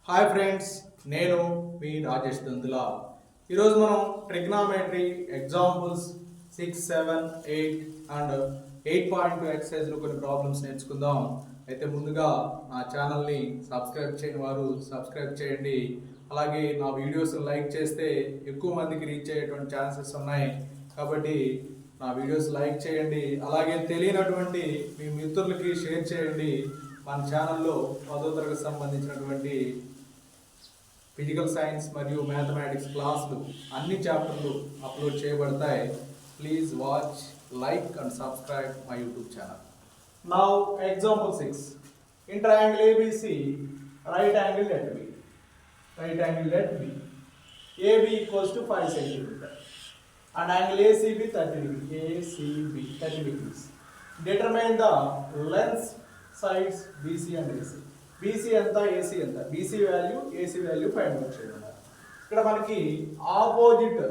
Hi friends, నేను మీ రాజేష్ దందులా. ఈరోజు మనం ట్రిగ్నామెట్రీ ఎగ్జాంపుల్స్ 6, 7, 8 అండ్ 8.2 ఎక్సర్సైజ్లో కొన్ని ప్రాబ్లమ్స్ నేర్చుకుందాం. అయితే ముందుగా నా ఛానల్ని సబ్స్క్రైబ్ చేయని వారు సబ్స్క్రైబ్ చేయండి. అలాగే నా వీడియోస్ లైక్ చేస్తే ఎక్కువ మందికి రీచ్ అయ్యేటువంటి ఛాన్సెస్ ఉన్నాయి. కాబట్టి నా వీడియోస్ లైక్ చేయండి. అలాగే తెలియనటువంటి మీ మిత్రులకి షేర్ చేయండి. మన ఛానల్లో 10వ తరగతి సంబంధించినటువంటి ఫిజికల్ సైన్స్ మరియు మ్యాథమెటిక్స్ క్లాసులు అన్ని చాప్టర్లు అప్లోడ్ చేయబడతాయి. Please watch, like and subscribe my YouTube channel. Now example 6. In triangle ABC, right angle let B. Right angle let B. AB equals to 5 centimeter. And angle ACB 30 degree. ACB 30 degrees. Determine the length sides BC and AC. BC ఎంత, AC ఎంత, BC value AC value find out చేయాలి. ఇక్కడ మనకి opposite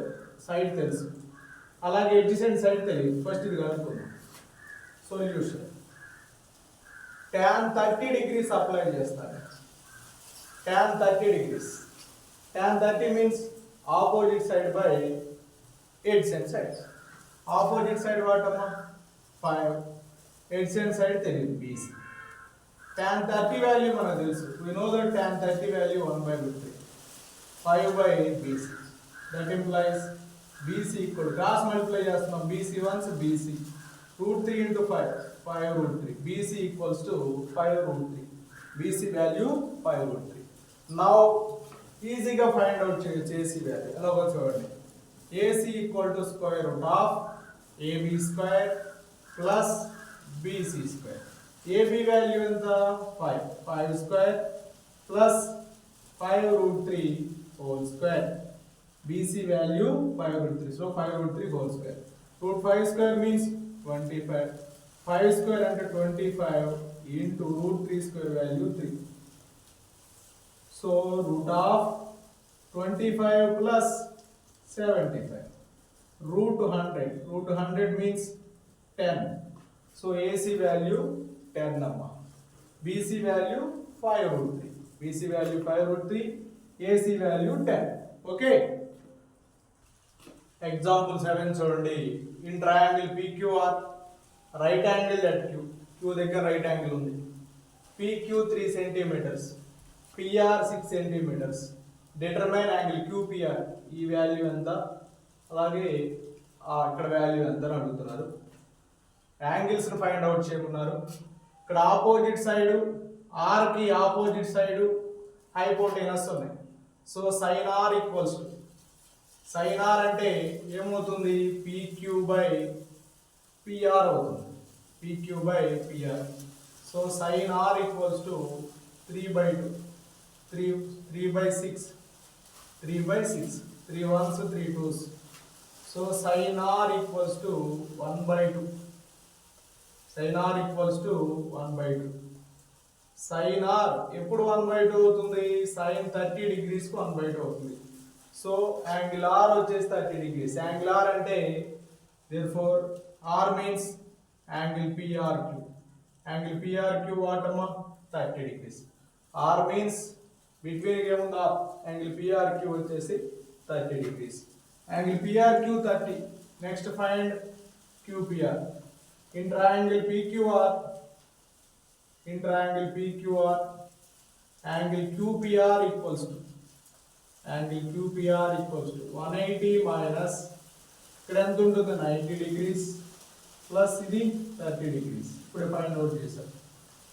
side తెలుసు, అలాగే adjacent side తెలియదు. First ఇది కనుక్కుందాం. సొల్యూషన్ tan 30 degrees అప్లై చేస్తాను. tan 30 degrees. tan 30 means opposite side by adjacent side. Opposite side వాటమ్మా 5, ఎడ్జసెంట్ సైడ్ తెలియదు BC. tan 30 వాల్యూ మనకు తెలుసు. we know that tan 30 value 1/3, 5 by BC. that implies BC equal cross multiply చేస్తున్నాం. BC once BC √3 into 5 √3. BC equals to 5√3. BC value 5√3. now ఈజీగా find out చేయొచ్చు AC value. ఎలాగో చూడండి. AC equal to square root of AB square plus BC square. AB value ఎంత 5 square plus 5√3 whole square. BC value 5√3, so 5√3 whole square. √5 square means 25. 5 square అంటే 25 into √3 square value 3. So root of 25 plus 75 √100 means 10. So AC value 10 అమ్మా. BC value 5√3. BC value 5√3, AC value 10. Okay. Example 7 చూడండి. In triangle PQR, right angle at Q. Q దగ్గర right angle ఉంది. PQ 3 centimetres, PR 6 centimetres. Determine angle QPR. ఈ value ఎంత, అలాగే ఇక్కడ value ఎంత అని అడుగుతున్నారు. యాంగిల్స్ని ఫైండ్ అవుట్ చేయమన్నారు. ఇక్కడ ఆపోజిట్ సైడ్, ఆర్కి ఆపోజిట్ సైడ్ హైపోటెనస్ ఉన్నాయి. So sine R equals to, sine R అంటే ఏమవుతుంది, PQ by PR అవుతుంది. PQ by PR. So sine R equals to 3/2, 3/6, 3/6, 3 1s 3 2s. So sine R equals to 1/2. sin r equals to 1/2. sin r ఎప్పుడు 1/2 అవుతుంది, sin 30 degrees కు 1/2 అవుతుంది. So angle r వచ్చేసి 30 degrees. Angle r అంటే therefore r means angle PRQ. Angle PRQ వాటమ్మా 30 degrees. r means between ఏముందా, angle PRQ వచ్చేసి 30 degrees. Angle PRQ 30. Next find QPR. In triangle PQR, angle QPR equals to, 180 minus ఇక్కడ ఎంత ఉంటుంది 90 degrees plus ఇది 30 degrees. ఇప్పుడు find out చేశారు.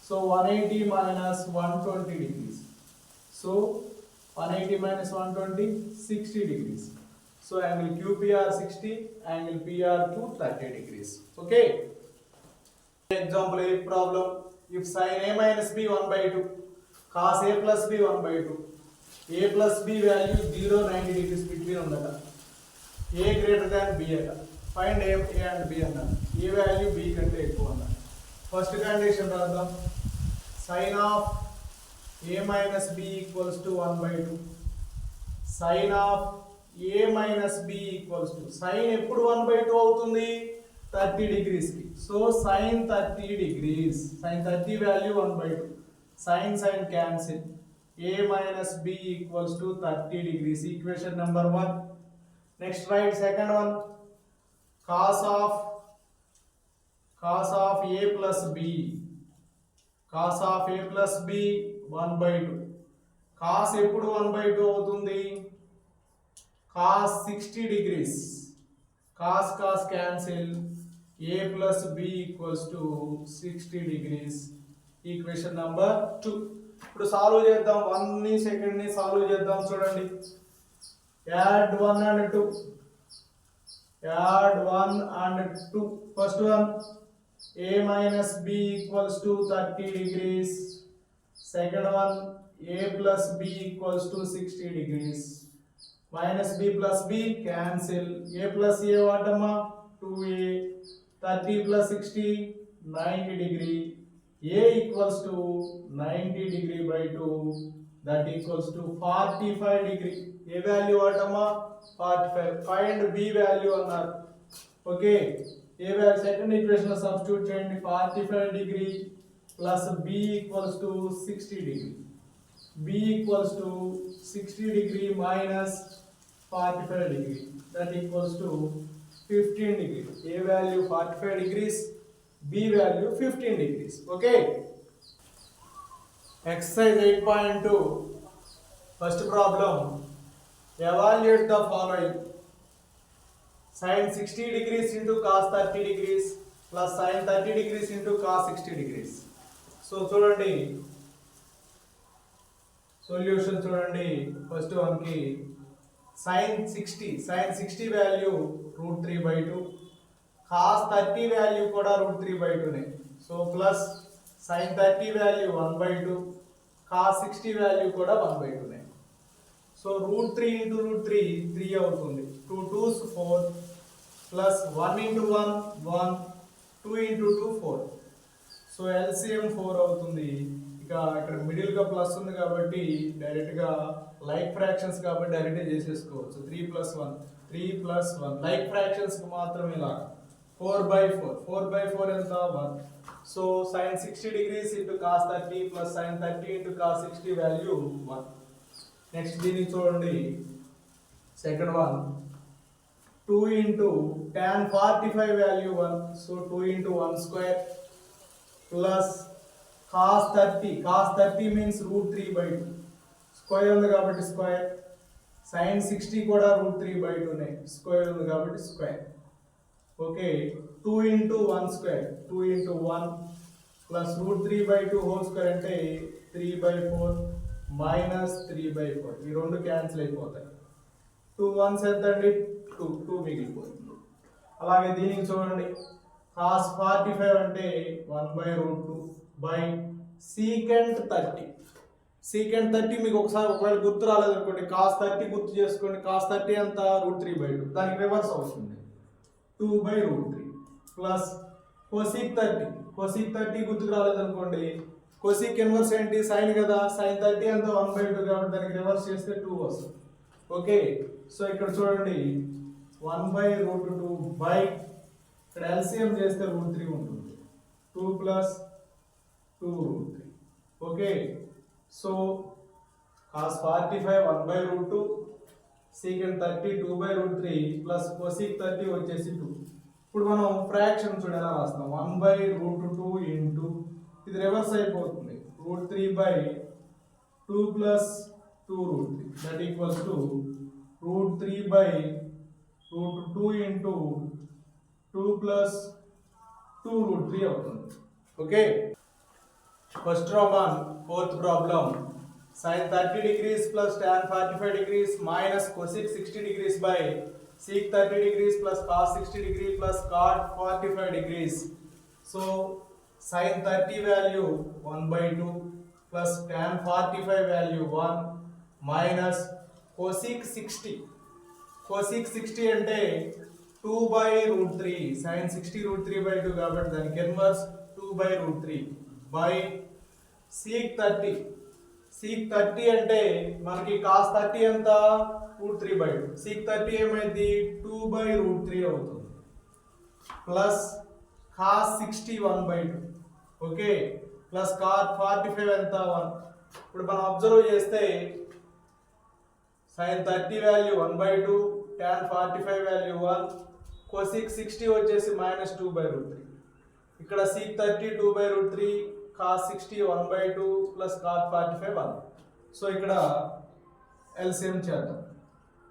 So 180 minus 120 degrees. So 180 minus 120 60 degrees. So angle QPR 60, angle PRQ 30 degrees. Okay. Example 8 problem. If sin a minus b 1/2, cos a plus b 1/2, a plus b value 0 90 degrees between ఉందట. a greater than b అట. Find a and b అన్నారు. a value b కంటే ఎక్కువ అన్నారు. First condition రాద్దాం. sin of a minus b equals to 1/2. sin of a minus b equals to, sin ఎప్పుడు 1/2 అవుతుంది, 30 degrees కి. So sin 30 degrees, sin 30 value 1/2. sin sin cancel, a minus b equals to 30 degrees. Equation number 1. Next write second one. Cos of a plus b. Cos of a plus b 1 by 2. Cos ఎప్పుడు 1 by 2 అవుతుంది? Cos 60 degrees. Cos cancel. A plus b equals to 60 degrees. Equation number 2. ఇప్పుడు solve చేద్దాం. 1 ని second ని solve చేద్దాం. చూడండి. Add 1 and 2. Add 1 and 2. First one. A minus b equals to 30 degrees. Second one. A plus b equals to 60 degrees. Minus b plus b cancel. A plus a what amma? 2a. 30 plus 60 90 degree. A equals to 90 degree by 2. That equals to 45 degree. A value what amma? 45. Find b value annar. Okay. A value second equation substitute cheyandi. 45 degree plus b equals to 60 degree. B equals to 60 degree minus 45 degree. That equals to 15 degrees. A value 45 degrees. B value 15 degrees. Okay. Exercise 8.2. First problem. Evaluate the following. Sin 60 degrees into cos 30 degrees plus sin 30 degrees into cos 60 degrees. So చూడండి. Solution చూడండి. First one కి sin 60 value √3/2, cos 30 value కూడా √3/2 నే. So plus sin 30 value 1/2, cos 60 value కూడా 1/2 నే. So √3 into √3 3 అవుతుంది. 2 2s 4 plus 1 into 1 1, 2 into 2 4. So LCM 4 అవుతుంది. ఇక ఇక్కడ మిడిల్ గా ప్లస్ ఉంది కాబట్టి డైరెక్ట్ గా లైక్ ఫ్రాక్షన్స్ కాబట్టి డైరెక్ట్ చేసేసుకోవచ్చు. 3 + 1 లైక్ ఫ్రాక్షన్స్ కి మాత్రమే ఇలా 4/4 ఎంత 1. So sin 60 degrees into cos 30 plus sin 30 into cos 60 value 1. Next దీన్ని చూడండి. Second one 2 into tan 45 value 1. So 2 into 1 square plus cos 30 means √3/2. Square ఉంది కాబట్టి స్క్వేర్. sin 60 కూడా √3/2 నే. స్క్వేర్ ఉంది కాబట్టి square. Okay. 2 into 1 square 2 into 1 plus √3/2 whole square అంటే 3/4 minus 3/4. ఈ రెండు క్యాన్సిల్ అయిపోతాయి. 2 1s ఎంతండి? 2 మిగిలిపోతుంది. అలాగే దీనికి చూడండి. cos 45 అంటే 1/√2 by secant 30. secant 30 మీకు ఒకవేళ గుర్తు రాలేదనుకోండి, cos 30 గుర్తు చేసుకోండి. cos 30 అంతా √3/2, దానికి రివర్స్ అవుతుంది 2/√3 ప్లస్ cosec 30 గుర్తుకు రాలేదనుకోండి, cosec ఇన్వర్స్ ఏంటి? sin కదా. sin 30 అంతా 1/2 కాబట్టి దానికి రివర్స్ చేస్తే 2 వస్తుంది. ఓకే. సో ఇక్కడ చూడండి 1/√2 బై ఇక్కడ LCM చేస్తే √3 ఉంటుంది. 2 plus 2√3. Okay. So cos 45 1/√2, secant 30 2/√3 plus cosec 30 వచ్చేసి 2. ఇప్పుడు మనం ఫ్రాక్షన్ చూడ ఎలా రాస్తాం? 1/√2 ఇంటూ ఇది రివర్స్ అయిపోతుంది √3/2 plus 2√3. That equals to √3/√2 into 2 plus 2√3 అవుతుంది. Okay. First problem, fourth problem. sin 30 degrees plus tan 45 degrees minus cosec 60 degrees by sec 30 degrees plus cos 60 degree plus cot 45 degrees. So sin 30 value 1/2 plus tan 45 value 1 minus cosec 60. cosec 60 అంటే 2/√3. sin 60 √3/2 కాబట్టి దానికి inverse 2/√3 by sec 30. sec 30 అంటే మనకి cos 30 ఎంత? √3/2. sec 30 ఏమైంది? 2/√3 అవుతుంది. Plus cos 60 1/2. Okay. Plus cot 45 ఎంత? 1. ఇప్పుడు మనం అబ్జర్వ్ చేస్తే sin 30 value 1/2, tan 45 value 1, cosec 60 వచ్చేసి -2/√3. ఇక్కడ sec 30 2/√3, cos 60 1/2 plus cos 45 1. So ఇక్కడ ఎల్సిఎం చేద్దాం.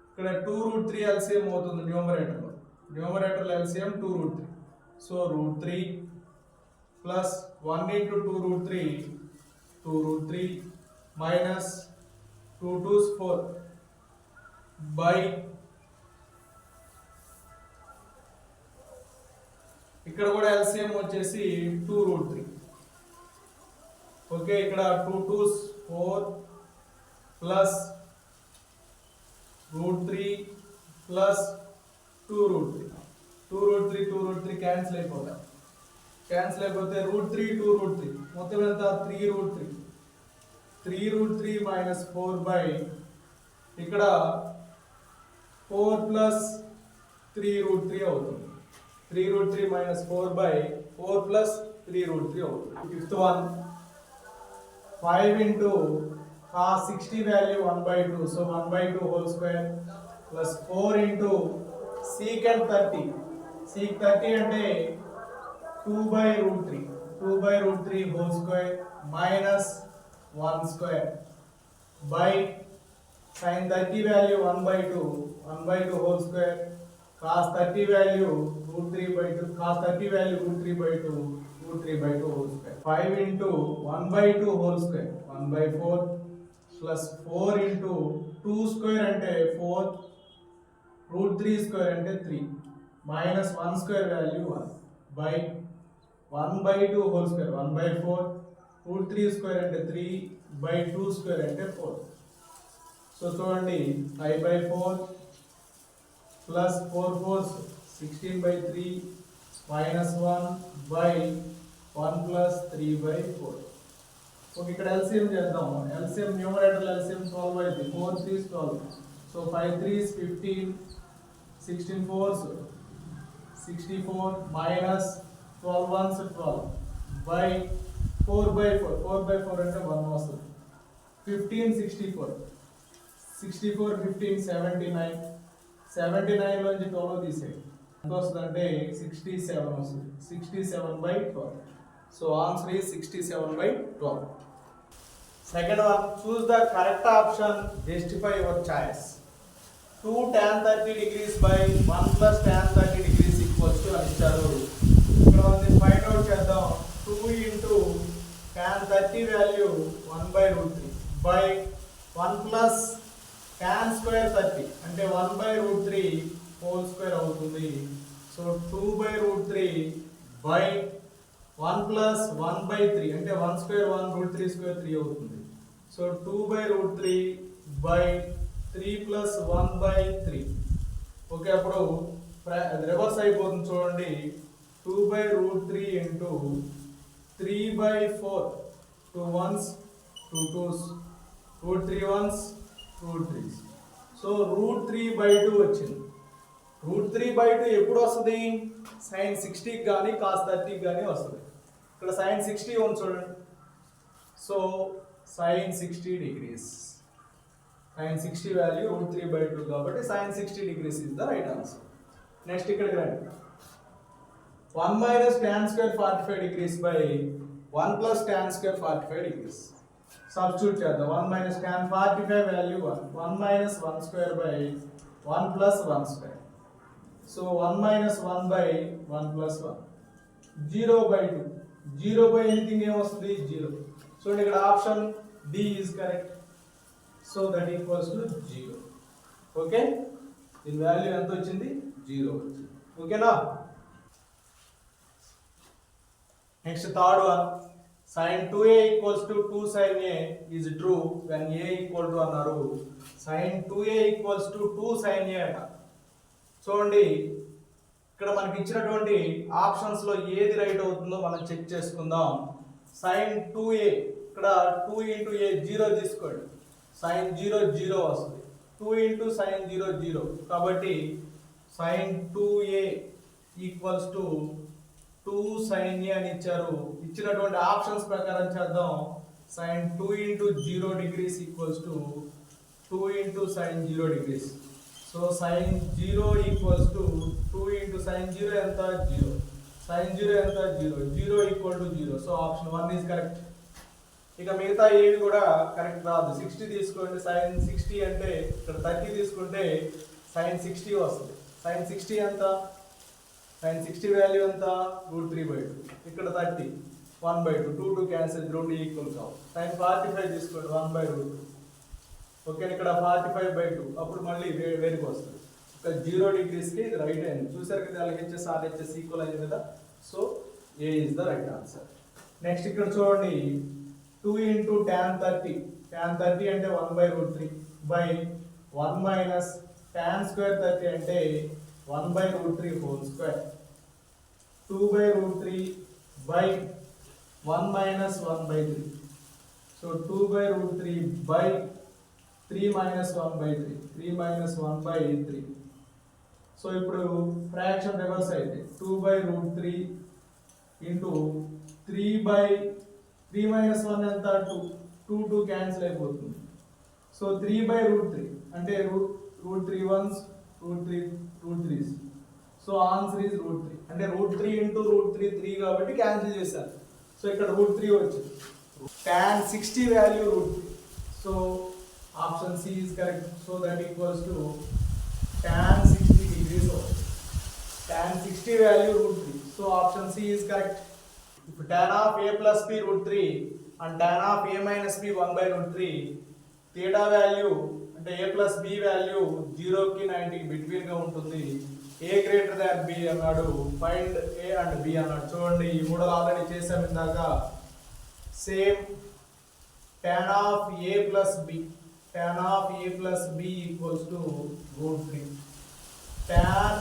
ఇక్కడ 2√3 ఎల్సిఎం అవుతుంది న్యూమరేటర్లో. న్యూమరేటర్లో LCM 2√3. So √3 plus 1 into 2√3 2√3 minus 2 2s 4 by ఇక్కడ కూడా ఎల్సిఎం వచ్చేసి 2√3. ఓకే, ఇక్కడ 2 2s 4 ప్లస్ √3 ప్లస్ 2√3 2√3 క్యాన్సిల్ అయిపోతాయి. క్యాన్సిల్ అయిపోతే √3 2√3 మొత్తం ఎంత 3√3 minus 4 by ఇక్కడ 4 plus 3√3 అవుతుంది. 3√3 minus 4 by 4 plus 3√3 అవుతుంది. Fifth one 5 into cos 60 value 1/2, so 1/2 whole square plus 4 into secant 30. Sec 30 అంటే 2/√3 whole square minus 1 square by sin 30 value 1/2 whole square cos 30 value √3/2 cos 30 value √3/2 whole square. 5 into 1/2 whole square 1/4 plus 4 into 2 square అంటే 4 √3 square అంటే 3 minus 1 square value 1 by 1/2 whole square 1/4 √3 square అంటే 3 by 2 square అంటే 4. So చూడండి I/4 plus 4 4s 16/3 minus 1 by 1 plus 3/4. Okay, ఇక్కడ LCM చేద్దాం. LCM numerator LCM 12 అయితే 4 3s 12. So 5 3s 15, 16 4s 64 minus 12 1s 12 by 4/4 4/4 అంటే 1 వస్తుంది. 15 64 15 79 79 లోంచి 12 తీసేయండి. ఎంత వస్తుంది అంటే 67 వస్తుంది. 67/12. So answer is 67/12. Second one, choose the correct option, justify your choice. 2 tan 30 degrees by 1 plus tan 30 degrees equals to అని ఇచ్చారు. ఇక్కడ ఉంది, ఫైండ్ అవుట్ చేద్దాం. 2 into tan 30 value 1/√3 by 1 plus tan square 30 అంటే 1/√3 whole square అవుతుంది. So 2/√3 by 1 plus 1/3 అంటే 1 square 1 √3 square 3 అవుతుంది. So 2/√3 by 3 plus 1/3. Okay, అప్పుడు రివర్స్ అయిపోతుంది చూడండి. 2/√3 into 3/4 2 1s 2 2s √3 1s √3s. So √3/2 వచ్చింది. √3/2 ఎప్పుడు వస్తుంది? sin 60 కానీ cos 30 కానీ వస్తుంది. ఇక్కడ sin 60 ఉంది చూడండి. So sin 60 degrees, sin 60 value √3/2 కాబట్టి sin 60 degrees is the right answer. Next ఇక్కడికి రండి. 1 minus tan square 45 degrees by 1 plus tan square 45 degrees. Substitute చేద్దాం. 1 minus tan 45 value 1 minus 1 square by 1 plus 1 square. So 1 minus 1 by 1 plus 1. 0/2. 0 by anything ఏమొస్తుంది? 0. So ఇక్కడ option D is correct. So that equals to 0. Okay, దీని value ఎంత వచ్చింది? 0 వచ్చింది. ఓకేనా? Next third one, sin 2a equals to 2 sin a is true when a equal to అన్నారు. sin 2a equals to 2 sin a అట. చూడండి, ఇక్కడ మనకి ఇచ్చినటువంటి ఆప్షన్స్ లో ఏది రైట్ అవుతుందో మనం చెక్ చేసుకుందాం. sin 2a ఇక్కడ 2 into a 0 తీసుకోండి. sin 0 0 వస్తుంది. 2 into sin 0 0 కాబట్టి sin 2a equals to 2 sin a అని ఇచ్చారు. ఇచ్చినటువంటి ఆప్షన్స్ ప్రకారం చేద్దాం. sin 2 into 0 degrees equals to 2 into sin 0 degrees. So sin 0 equals to 2 into sin 0 ఎంత 0, sin 0 ఎంత 0, 0 equal to 0. So option 1 is correct. ఇక మిగతా ఏవి కూడా కరెక్ట్ రాదు. 60 తీసుకోండి, sin 60 అంటే ఇక్కడ 30 తీసుకుంటే sin 60 వస్తుంది. sin 60 ఎంత, sin 60 వాల్యూ ఎంత √3/2, ఇక్కడ 30 1/2, 2 క్యాన్సిల్, రెండు ఈక్వల్ కావు. sin 45 తీసుకోండి 1/√2. ఓకే, ఇక్కడ 45/2, అప్పుడు మళ్ళీ వేరుకి వస్తుంది. ఒక 0 డిగ్రీస్కి ఇది రైట్ అయింది. చూసారు కదా, LHS RHS ఈక్వల్ అయింది కదా. So A is the right answer. Next ఇక్కడ చూడండి, 2 into tan 30, tan 30 అంటే 1/√3 బై 1 మైనస్ tan స్క్వేర్ 30 అంటే 1/√3 whole square, 2/√3 by 1 minus 1/3. So 2/√3 by 3 minus 1/3, 3 minus 1/3. So ఇప్పుడు ఫ్రాక్షన్ రివర్స్ అయితే 2/√3 ఇంటూ 3 మైనస్ 1 ఎంత 2 క్యాన్సిల్ అయిపోతుంది. సో 3/√3 అంటే √3 1s, √3. So answer is √3. అంటే √3 ఇంటూ √3 3 కాబట్టి క్యాన్సిల్ చేశారు. సో ఇక్కడ √3 వచ్చింది. tan 60 value √3. So option C is correct. So that equals to tan 60 degrees. tan 60 value √3. So option C is correct. If tan of a plus b √3 and tan of a minus b 1/√3, theta value అంటే a plus b value 0 కి 90 between గా ఉంటుంది. a greater than b అన్నాడు, find a and b అన్నాడు. చూడండి, ఈ మూడు already చేసాం ఇందాక. Same tan of a plus b, tan of a plus b equals to √3. tan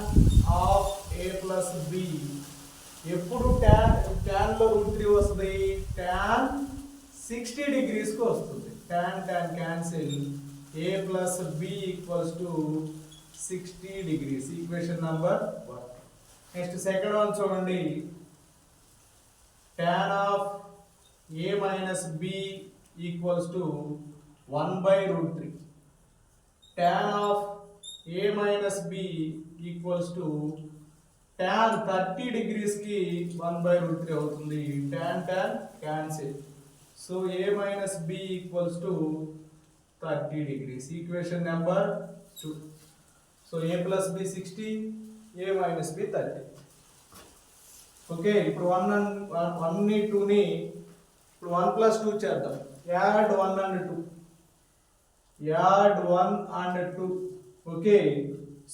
of a plus b ఎప్పుడు tan లో √3 వస్తుంది, tan 60 degrees కు వస్తుంది. tan cancel, a plus b equals to 60 degrees. Equation number 1. Next second one చూడండి, tan of a minus b equals to 1/√3. tan of a minus b equals to tan 30 degrees కి 1/√3 అవుతుంది. tan cancel. So a minus b equals to 30 degrees. Equation number 2. So a plus b 60, a minus b 30. Okay, ఇప్పుడు 1 ని 2 ని ఇప్పుడు 1 plus 2 చేద్దాం. Add 1 and 2, add 1 and 2. Okay,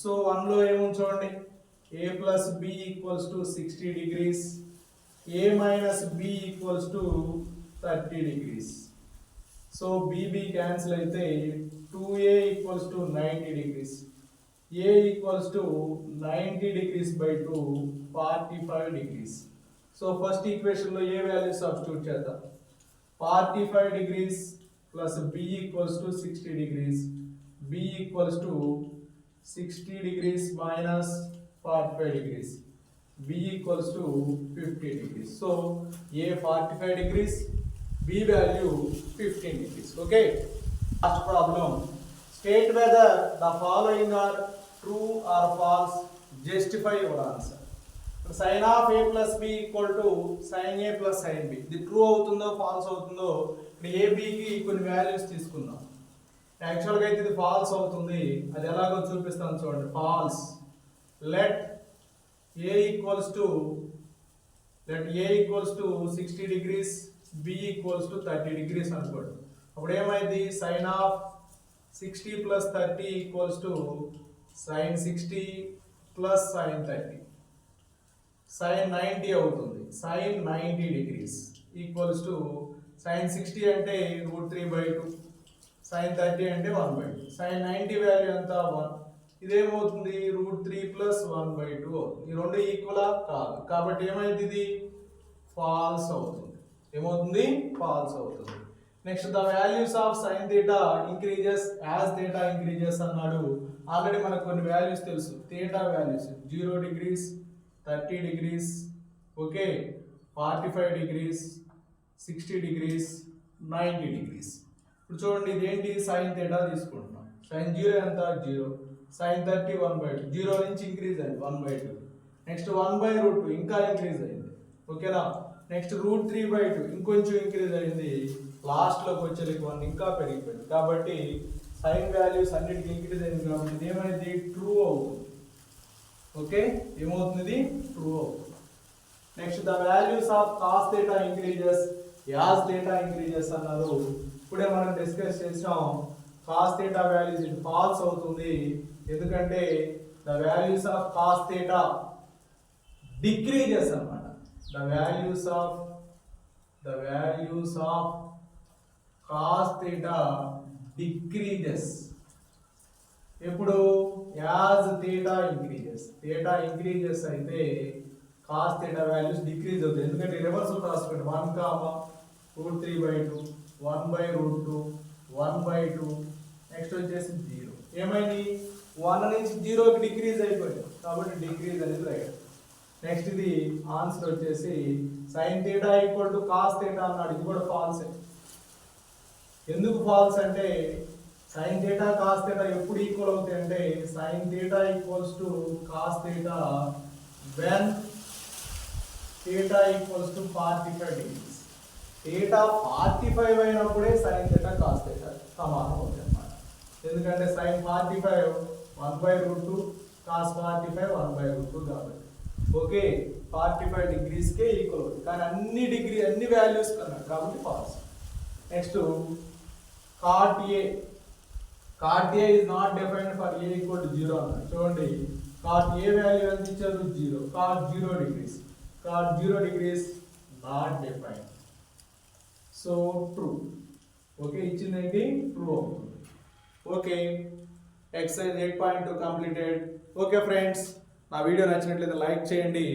so 1 లో ఏముంది చూడండి, a plus b equals to 60 degrees, a minus b equals to 30 degrees. So b cancel అయితే 2a equals to 90 degrees, a equals to 90 degrees by 2, 45 degrees. So first equation లో a value substitute చేద్దాం. 45 degrees plus b equals to 60 degrees, b equals to 60 degrees minus 45 degrees, b equals to 50 degrees. So a 45 degrees, b value 15 degrees. Okay, last problem, state whether the following are true or false, justify your answer. sin of a plus b equal to sin a plus sin b, ఇది true అవుతుందో falls అవుతుందో. ఇక్కడ a b కి కొన్ని values తీసుకుందాం. యాక్చువల్గా అయితే ఇది ఫాల్స్ అవుతుంది, అది ఎలాగో చూపిస్తాను చూడండి. False, let a equals to 60 degrees, b equals to 30 degrees అనుకోండి. అప్పుడు ఏమైంది, sin of 60 plus 30 equals to sin 60 plus sin 30, sin 90 అవుతుంది. sin 90 degrees equals to sin 60 అంటే √3/2, sin 30 అంటే 1/2. sin 90 వాల్యూ ఎంత 1. ఇదేమవుతుంది, √3 plus 1/2 అవుతుంది. ఈ రెండు ఈక్వలా కాదు, కాబట్టి ఏమైంది, ఇది ఫాల్స్ అవుతుంది. ఏమవుతుంది, ఫాల్స్ అవుతుంది. Next, the values of sin theta increases as theta increases అన్నాడు. ఆల్రెడీ మనకు కొన్ని వాల్యూస్ తెలుసు. theta values 0 degrees, 30 degrees, okay, 45 degrees, 60 degrees, 90 degrees. ఇప్పుడు చూడండి ఇదేంటి సైన్ థీటా తీసుకుంటున్నాం. సైన్ 0 ఎంత 0, సైన్ 30 1/2, 0 నుంచి ఇంక్రీజ్ అయింది 1/2, నెక్స్ట్ 1/√2 ఇంకా ఇంక్రీజ్ అయింది. ఓకేనా, నెక్స్ట్ √3/2 ఇంకొంచెం ఇంక్రీజ్ అయింది, లాస్ట్లోకి వచ్చేసరికి 1 ఇంకా పెరిగిపోయింది. కాబట్టి సైన్ వాల్యూస్ అన్నిటికీ ఇంక్రీజ్ అయింది కాబట్టి ఇది ఏమైంది ట్రూ అవుతుంది. ఓకే, ఏమవుతుంది ట్రూ అవుతుంది. Next the values of cos theta increases as theta increases అన్నారు. ఇప్పుడే మనం డిస్కస్ చేసాం కాస్ థీటా వాల్యూస్ ఇది ఫాల్స్ అవుతుంది, ఎందుకంటే the values of cos theta decreases అన్నమాట. The values of cos theta decreases ఎప్పుడు యాజ్ థీటా ఇంక్రీజెస్ అయితే కాస్ థీటా వాల్యూస్ డిక్రీజ్ అవుతాయి, ఎందుకంటే రివర్స్ రాసుకోండి 1, √3/2 1/√2 1/2 నెక్స్ట్ వచ్చేసి 0. ఏమైంది 1 నుంచి 0కి డిక్రీజ్ అయిపోయింది కాబట్టి డిక్రీజ్ అనేది రైట్. నెక్స్ట్ ఇది ఆన్సర్ వచ్చేసి sine theta equal to cos theta అన్నాడు, ఇది కూడా ఫాల్స్. ఎందుకు ఫాల్స్ అంటే సైన్ థీటా కాస్ థీటా ఎప్పుడు ఈక్వల్ అవుతాయి అంటే sine theta equals to cos theta when theta equals to 45 degrees. Theta 45 అయినప్పుడే సైన్ థీటా కాస్ థీటా సమానం అవుతుంది అన్నమాట. ఎందుకంటే సైన్ 45 1/√2, కాస్ 45 1/√2 కాబట్టి ఓకే 45 degreesకే ఈక్వల్ అవుతుంది. కానీ అన్ని వాల్యూస్ కన్నాడు కాబట్టి false. Next cot A is not defined for A equal to 0 అన్నాడు. చూడండి cot A వాల్యూ ఎంత ఇచ్చారు 0, cot 0 degrees not defined, so true. Okay, ఇచ్చిందేంటి ట్రూ అవుతుంది. Okay, exercise 8.2 completed. Okay friends, నా వీడియో నచ్చినట్లయితే లైక్ చేయండి,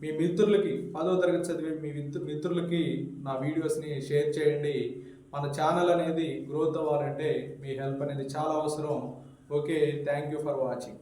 మీ మిత్రులకి 10వ తరగతి చదివే మీ మిత్రులకి నా వీడియోస్ని షేర్ చేయండి. మన ఛానల్ అనేది గ్రోత్ అవ్వాలంటే మీ హెల్ప్ అనేది చాలా అవసరం. Okay, thank you for watching.